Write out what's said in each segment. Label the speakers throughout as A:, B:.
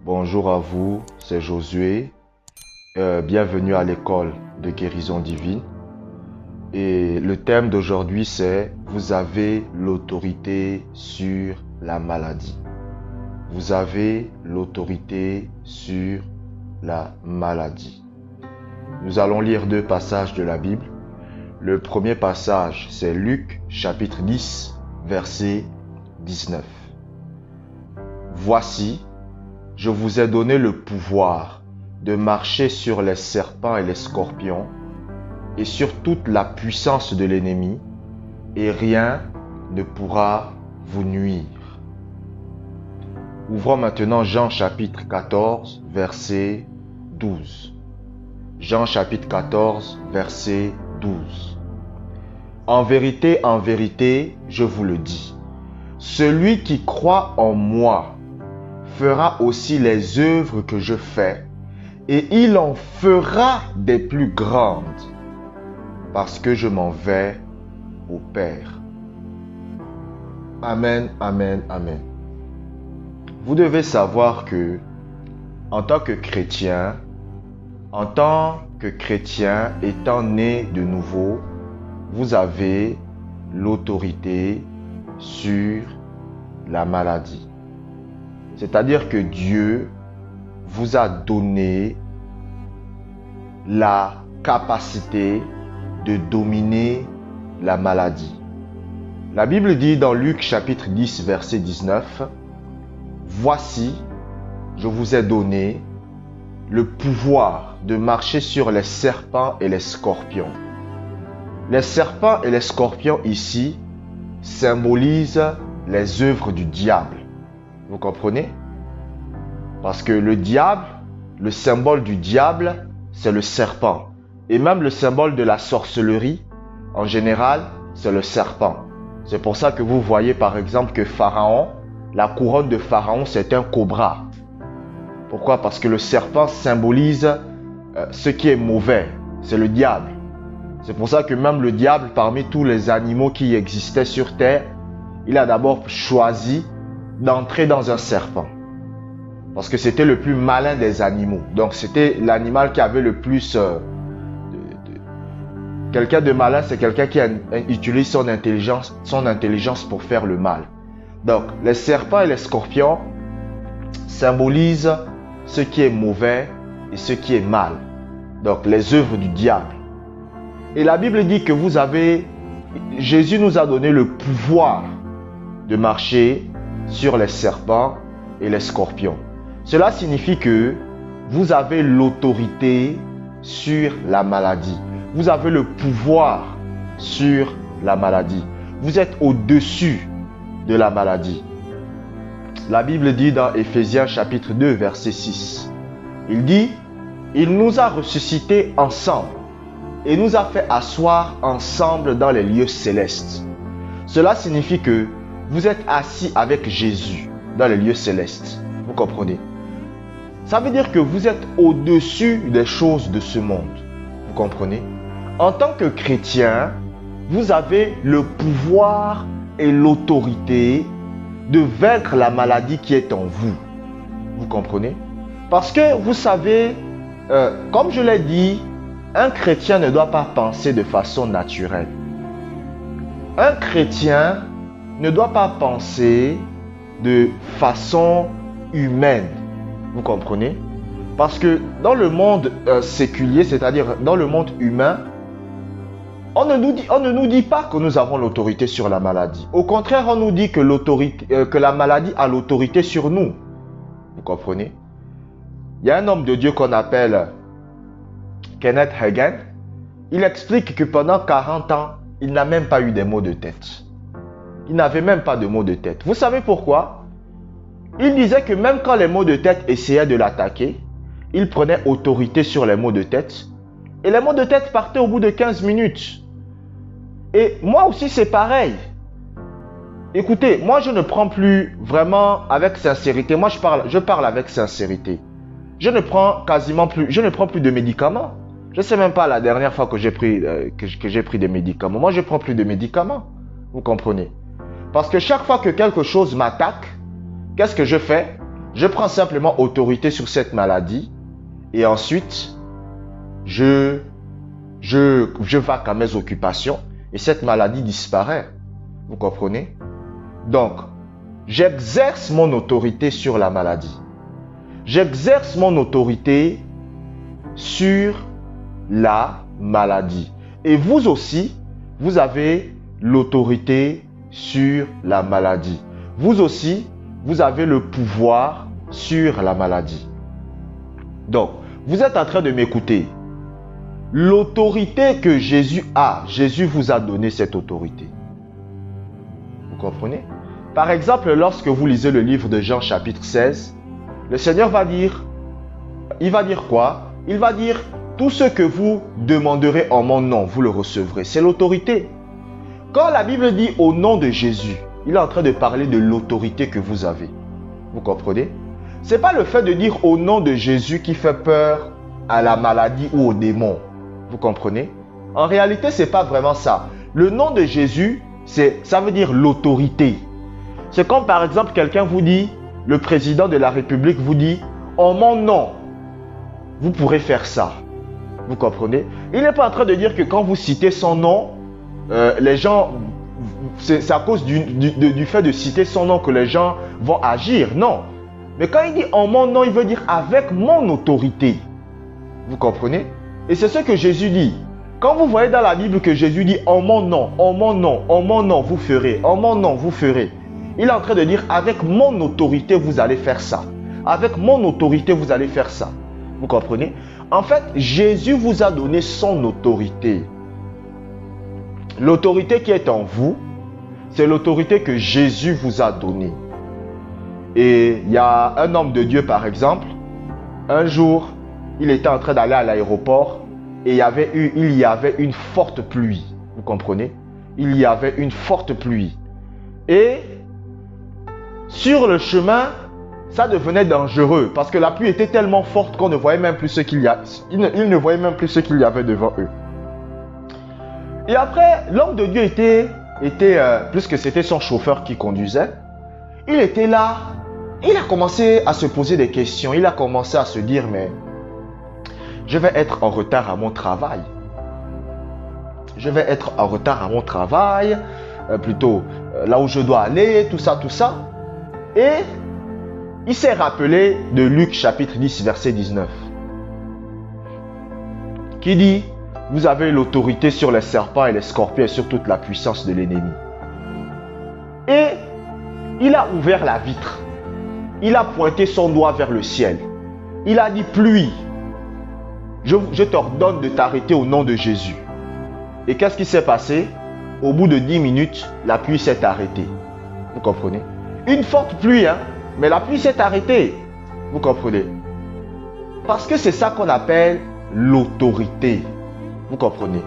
A: Bonjour à vous, c'est Josué. Bienvenue à l'école de guérison divine. Et le thème d'aujourd'hui c'est « Vous avez l'autorité sur la maladie ». Vous avez l'autorité sur la maladie. Nous allons lire deux passages de la Bible. Le premier passage, c'est Luc, chapitre 10, verset 19. Voici, je vous ai donné le pouvoir de marcher sur les serpents et les scorpions et sur toute la puissance de l'ennemi, et rien ne pourra vous nuire. Ouvrons maintenant Jean chapitre 14, verset 12. Jean chapitre 14, verset 12. En vérité, je vous le dis, celui qui croit en moi fera aussi les œuvres que je fais, et il en fera des plus grandes, parce que je m'en vais au Père. Amen, amen, amen. Vous devez savoir que, en tant que chrétien étant né de nouveau, vous avez l'autorité sur la maladie. C'est-à-dire que Dieu vous a donné la capacité de dominer la maladie. La Bible dit dans Luc chapitre 10, verset 19, « Voici, je vous ai donné le pouvoir de marcher sur les serpents et les scorpions. » Les serpents et les scorpions ici symbolisent les œuvres du diable. Vous comprenez? Parce que le diable, le symbole du diable, c'est le serpent. Et même le symbole de la sorcellerie, en général, c'est le serpent. C'est pour ça que vous voyez par exemple que Pharaon, la couronne de Pharaon, c'est un cobra. Pourquoi? Parce que le serpent symbolise ce qui est mauvais, c'est le diable. C'est pour ça que même le diable, parmi tous les animaux qui existaient sur terre, il a d'abord choisi d'entrer dans un serpent. Parce que c'était le plus malin des animaux. Donc c'était l'animal qui avait le plus... Quelqu'un de malin, c'est quelqu'un qui utilise son intelligence pour faire le mal. Donc les serpents et les scorpions symbolisent ce qui est mauvais et ce qui est mal. Donc les œuvres du diable. Et la Bible dit que Jésus nous a donné le pouvoir de marcher sur les serpents et les scorpions. Cela signifie que vous avez l'autorité sur la maladie. Vous avez le pouvoir sur la maladie. Vous êtes au-dessus de la maladie. La Bible dit dans Éphésiens chapitre 2, verset 6. Il dit, « Il nous a ressuscités ensemble et nous a fait asseoir ensemble dans les lieux célestes. » Cela signifie que vous êtes assis avec Jésus dans les lieux célestes. Vous comprenez? Ça veut dire que vous êtes au-dessus des choses de ce monde. Vous comprenez? En tant que chrétien, vous avez le pouvoir et l'autorité de vaincre la maladie qui est en vous. Vous comprenez? Parce que vous savez, comme je l'ai dit, un chrétien ne doit pas penser de façon naturelle. Un chrétien ne doit pas penser de façon humaine. Vous comprenez? Parce que dans le monde séculier, c'est-à-dire dans le monde humain, on ne nous dit pas que nous avons l'autorité sur la maladie. Au contraire, on nous dit que la maladie a l'autorité sur nous. Vous comprenez? Il y a un homme de Dieu qu'on appelle Kenneth Hagin. Il explique que pendant 40 ans, il n'a même pas eu des maux de tête. Il n'avait même pas de maux de tête. Vous savez pourquoi? Il disait que même quand les maux de tête essayaient de l'attaquer, il prenait autorité sur les maux de tête. Et les maux de tête partaient au bout de 15 minutes. Et moi aussi, c'est pareil. Écoutez, moi, je ne prends plus vraiment avec sincérité. Moi, je parle avec sincérité. Je ne prends plus de médicaments. Je ne sais même pas la dernière fois que j'ai pris des médicaments. Moi, je ne prends plus de médicaments. Vous comprenez? Parce que chaque fois que quelque chose m'attaque, qu'est-ce que je fais? Je prends simplement autorité sur cette maladie et ensuite, je vaque à mes occupations et cette maladie disparaît. Vous comprenez? Donc, j'exerce mon autorité sur la maladie. J'exerce mon autorité sur la maladie. Et vous aussi, vous avez l'autorité sur la maladie. Vous aussi, vous avez le pouvoir sur la maladie. Donc, vous êtes en train de m'écouter. L'autorité que Jésus a, Jésus vous a donné cette autorité. Vous comprenez? Par exemple, lorsque vous lisez le livre de Jean chapitre 16, le Seigneur va dire, il va dire quoi? Il va dire, tout ce que vous demanderez en mon nom, vous le recevrez. C'est l'autorité. Quand la Bible dit au nom de Jésus, il est en train de parler de l'autorité que vous avez. Vous comprenez? Ce n'est pas le fait de dire au nom de Jésus qui fait peur à la maladie ou aux démons. Vous comprenez? En réalité, ce n'est pas vraiment ça. Le nom de Jésus, ça veut dire l'autorité. C'est comme par exemple quelqu'un vous dit, le président de la République vous dit, en mon nom, vous pourrez faire ça. Vous comprenez? Il n'est pas en train de dire que quand vous citez son nom, les gens, c'est à cause du fait de citer son nom que les gens vont agir. Non. Mais quand il dit en mon nom, il veut dire avec mon autorité. Vous comprenez? Et c'est ce que Jésus dit. Quand vous voyez dans la Bible que Jésus dit en mon nom, en mon nom, en mon nom, vous ferez, en mon nom, vous ferez. Il est en train de dire avec mon autorité, vous allez faire ça. Avec mon autorité, vous allez faire ça. Vous comprenez? En fait, Jésus vous a donné son autorité. L'autorité qui est en vous, c'est l'autorité que Jésus vous a donnée. Et il y a un homme de Dieu, par exemple, un jour, il était en train d'aller à l'aéroport et il y avait une forte pluie. Vous comprenez? Il y avait une forte pluie. Et sur le chemin, ça devenait dangereux parce que la pluie était tellement forte qu'on ne voyait même plus ce qu'il y a. Ils ne voyaient même plus ce qu'il y avait devant eux. Et après, l'homme de Dieu puisque c'était son chauffeur qui conduisait, il était là, il a commencé à se poser des questions, il a commencé à se dire, mais je vais être en retard à mon travail. Je vais être en retard à mon travail, là où je dois aller, tout ça. Et il s'est rappelé de Luc chapitre 10, verset 19, qui dit, vous avez l'autorité sur les serpents et les scorpions et sur toute la puissance de l'ennemi. Et il a ouvert la vitre. Il a pointé son doigt vers le ciel. Il a dit, pluie, je t'ordonne de t'arrêter au nom de Jésus. Et qu'est-ce qui s'est passé? Au bout de 10 minutes, la pluie s'est arrêtée. Vous comprenez? Une forte pluie, mais la pluie s'est arrêtée. Vous comprenez? Parce que c'est ça qu'on appelle l'autorité. Vous comprenez?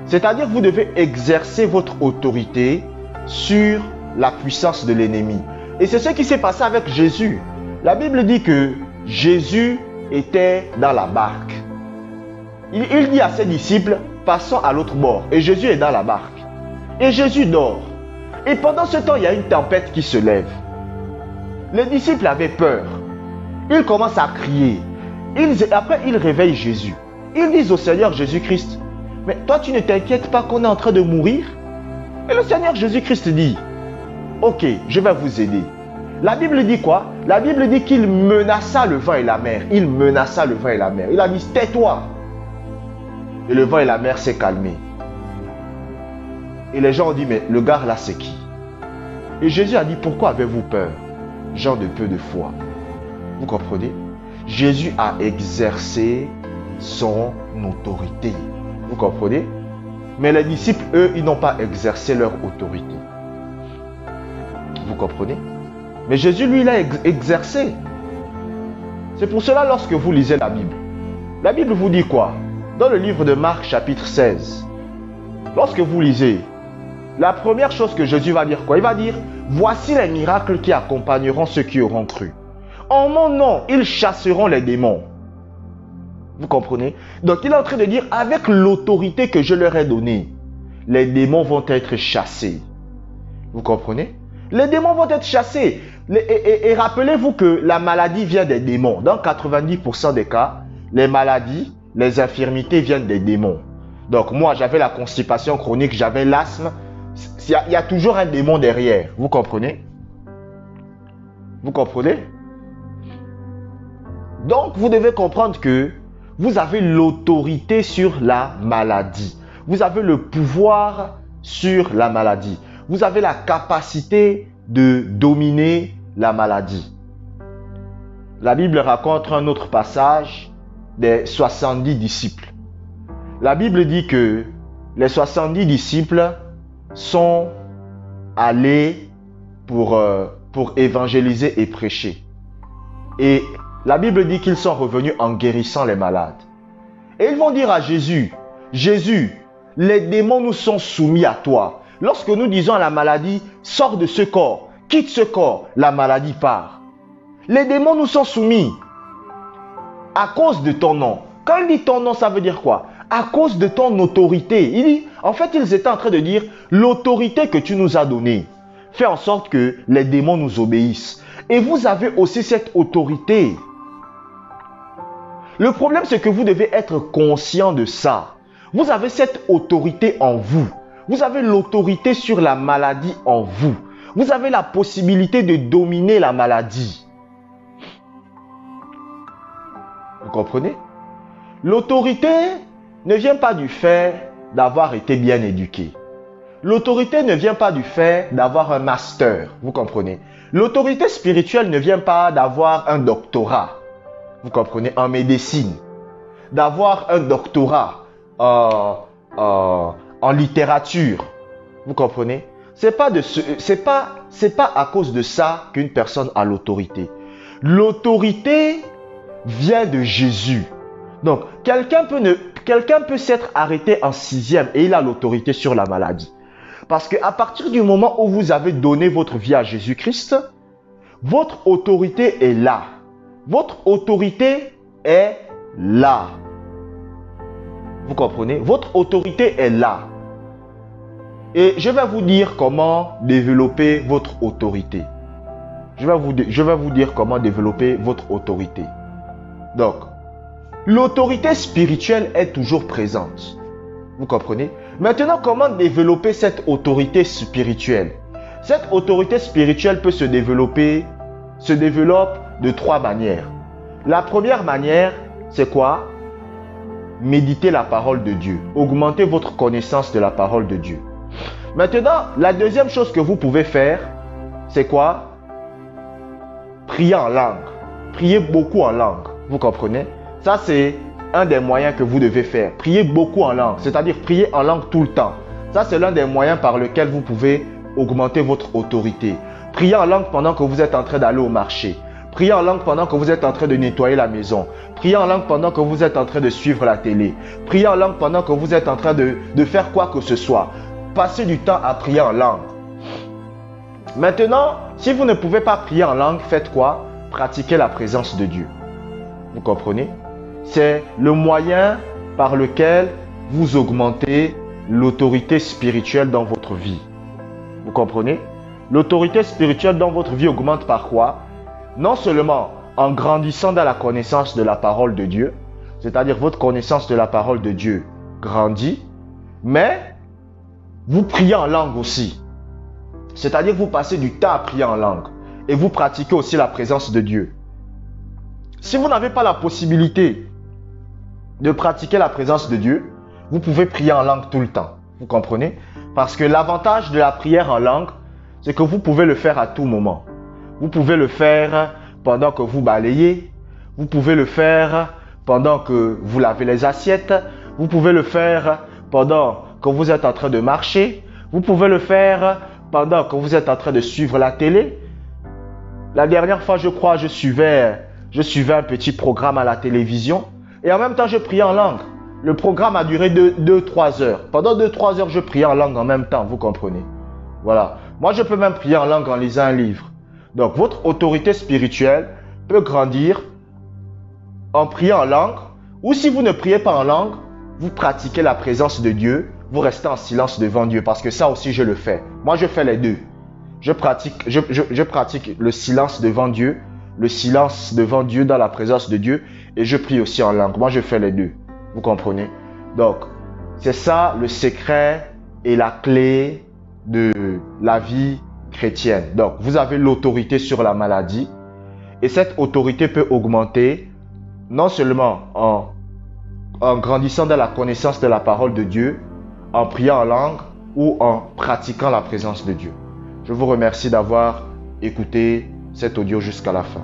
A: C'est-à-dire que vous devez exercer votre autorité sur la puissance de l'ennemi. Et c'est ce qui s'est passé avec Jésus. La Bible dit que Jésus était dans la barque. Il dit à ses disciples, passons à l'autre bord. Et Jésus est dans la barque. Et Jésus dort. Et pendant ce temps, il y a une tempête qui se lève. Les disciples avaient peur. Ils commencent à crier. Après, ils réveillent Jésus. Ils disent au Seigneur Jésus-Christ, mais toi, tu ne t'inquiètes pas qu'on est en train de mourir? Et le Seigneur Jésus-Christ dit, ok, je vais vous aider. La Bible dit quoi? La Bible dit qu'il menaça le vent et la mer. Il menaça le vent et la mer. Il a dit, tais-toi. Et le vent et la mer s'est calmé. Et les gens ont dit, mais le gars là, c'est qui? Et Jésus a dit, pourquoi avez-vous peur, gens de peu de foi? Vous comprenez? Jésus a exercé son autorité. Vous comprenez? Mais les disciples, eux, ils n'ont pas exercé leur autorité. Vous comprenez? Mais Jésus, lui, il a exercé. C'est pour cela, lorsque vous lisez la Bible vous dit quoi? Dans le livre de Marc, chapitre 16, lorsque vous lisez, la première chose que Jésus va dire quoi? Il va dire, voici les miracles qui accompagneront ceux qui auront cru. En mon nom, ils chasseront les démons. Vous comprenez? Donc, il est en train de dire, avec l'autorité que je leur ai donnée, les démons vont être chassés. Vous comprenez? Les démons vont être chassés. Et rappelez-vous que la maladie vient des démons. Dans 90% des cas, les maladies, les infirmités viennent des démons. Donc moi, j'avais la constipation chronique, j'avais l'asthme. Il y a toujours un démon derrière. Vous comprenez? Vous comprenez? Donc, vous devez comprendre que vous avez l'autorité sur la maladie. Vous avez le pouvoir sur la maladie. Vous avez la capacité de dominer la maladie. La Bible raconte un autre passage des 70 disciples. La Bible dit que les 70 disciples sont allés pour évangéliser et prêcher. Et la Bible dit qu'ils sont revenus en guérissant les malades. Et ils vont dire à Jésus, Jésus, les démons nous sont soumis à toi. Lorsque nous disons à la maladie, sors de ce corps, quitte ce corps, la maladie part. Les démons nous sont soumis à cause de ton nom. Quand il dit ton nom, ça veut dire quoi? À cause de ton autorité. Il dit, en fait, ils étaient en train de dire, l'autorité que tu nous as donnée fait en sorte que les démons nous obéissent. Et vous avez aussi cette autorité. Le problème, c'est que vous devez être conscient de ça. Vous avez cette autorité en vous. Vous avez l'autorité sur la maladie en vous. Vous avez la possibilité de dominer la maladie. Vous comprenez? L'autorité ne vient pas du fait d'avoir été bien éduqué. L'autorité ne vient pas du fait d'avoir un master. Vous comprenez? L'autorité spirituelle ne vient pas d'avoir un doctorat. Vous comprenez? En médecine. D'avoir un doctorat en littérature. Vous comprenez? C'est pas à cause de ça qu'une personne a l'autorité. L'autorité vient de Jésus. Donc, quelqu'un peut s'être arrêté en 6e et il a l'autorité sur la maladie. Parce qu'à partir du moment où vous avez donné votre vie à Jésus-Christ, votre autorité est là. Votre autorité est là. Vous comprenez? Votre autorité est là. Et je vais vous dire comment développer votre autorité. Je vais vous dire comment développer votre autorité. Donc, l'autorité spirituelle est toujours présente. Vous comprenez? Maintenant, comment développer cette autorité spirituelle? Cette autorité spirituelle peut se développe de 3 manières. La première manière, c'est quoi? Méditer la parole de Dieu. Augmenter votre connaissance de la parole de Dieu. Maintenant, la deuxième chose que vous pouvez faire, c'est quoi? Prier en langue. Prier beaucoup en langue. Vous comprenez? Ça, c'est un des moyens que vous devez faire. Prier beaucoup en langue, c'est-à-dire prier en langue tout le temps. Ça, c'est l'un des moyens par lesquels vous pouvez augmenter votre autorité. Prier en langue pendant que vous êtes en train d'aller au marché. Prier en langue pendant que vous êtes en train de nettoyer la maison. Prier en langue pendant que vous êtes en train de suivre la télé. Prier en langue pendant que vous êtes en train de faire quoi que ce soit. Passez du temps à prier en langue. Maintenant, si vous ne pouvez pas prier en langue, faites quoi? Pratiquez la présence de Dieu. Vous comprenez? C'est le moyen par lequel vous augmentez l'autorité spirituelle dans votre vie. Vous comprenez? L'autorité spirituelle dans votre vie augmente par quoi? Non seulement en grandissant dans la connaissance de la parole de Dieu, c'est-à-dire votre connaissance de la parole de Dieu grandit, mais vous priez en langue aussi. C'est-à-dire vous passez du temps à prier en langue et vous pratiquez aussi la présence de Dieu. Si vous n'avez pas la possibilité de pratiquer la présence de Dieu, vous pouvez prier en langue tout le temps. Vous comprenez? Parce que l'avantage de la prière en langue, c'est que vous pouvez le faire à tout moment. Vous pouvez le faire pendant que vous balayez. Vous pouvez le faire pendant que vous lavez les assiettes. Vous pouvez le faire pendant que vous êtes en train de marcher. Vous pouvez le faire pendant que vous êtes en train de suivre la télé. La dernière fois, je crois, je suivais un petit programme à la télévision et en même temps, je priais en langue. Le programme a duré 2-3 heures. Pendant 2-3 heures, je priais en langue en même temps, vous comprenez? Voilà. Moi, je peux même prier en langue en lisant un livre. Donc, votre autorité spirituelle peut grandir en priant en langue, ou si vous ne priez pas en langue, vous pratiquez la présence de Dieu, vous restez en silence devant Dieu, parce que ça aussi, je le fais. Moi, je fais les deux. je pratique le silence devant Dieu, dans la présence de Dieu, et je prie aussi en langue. Moi, je fais les deux. Vous comprenez? Donc, c'est ça le secret et la clé de la vie chrétienne. Donc, vous avez l'autorité sur la maladie, et cette autorité peut augmenter non seulement en grandissant dans la connaissance de la parole de Dieu, en priant en langue ou en pratiquant la présence de Dieu. Je vous remercie d'avoir écouté cet audio jusqu'à la fin.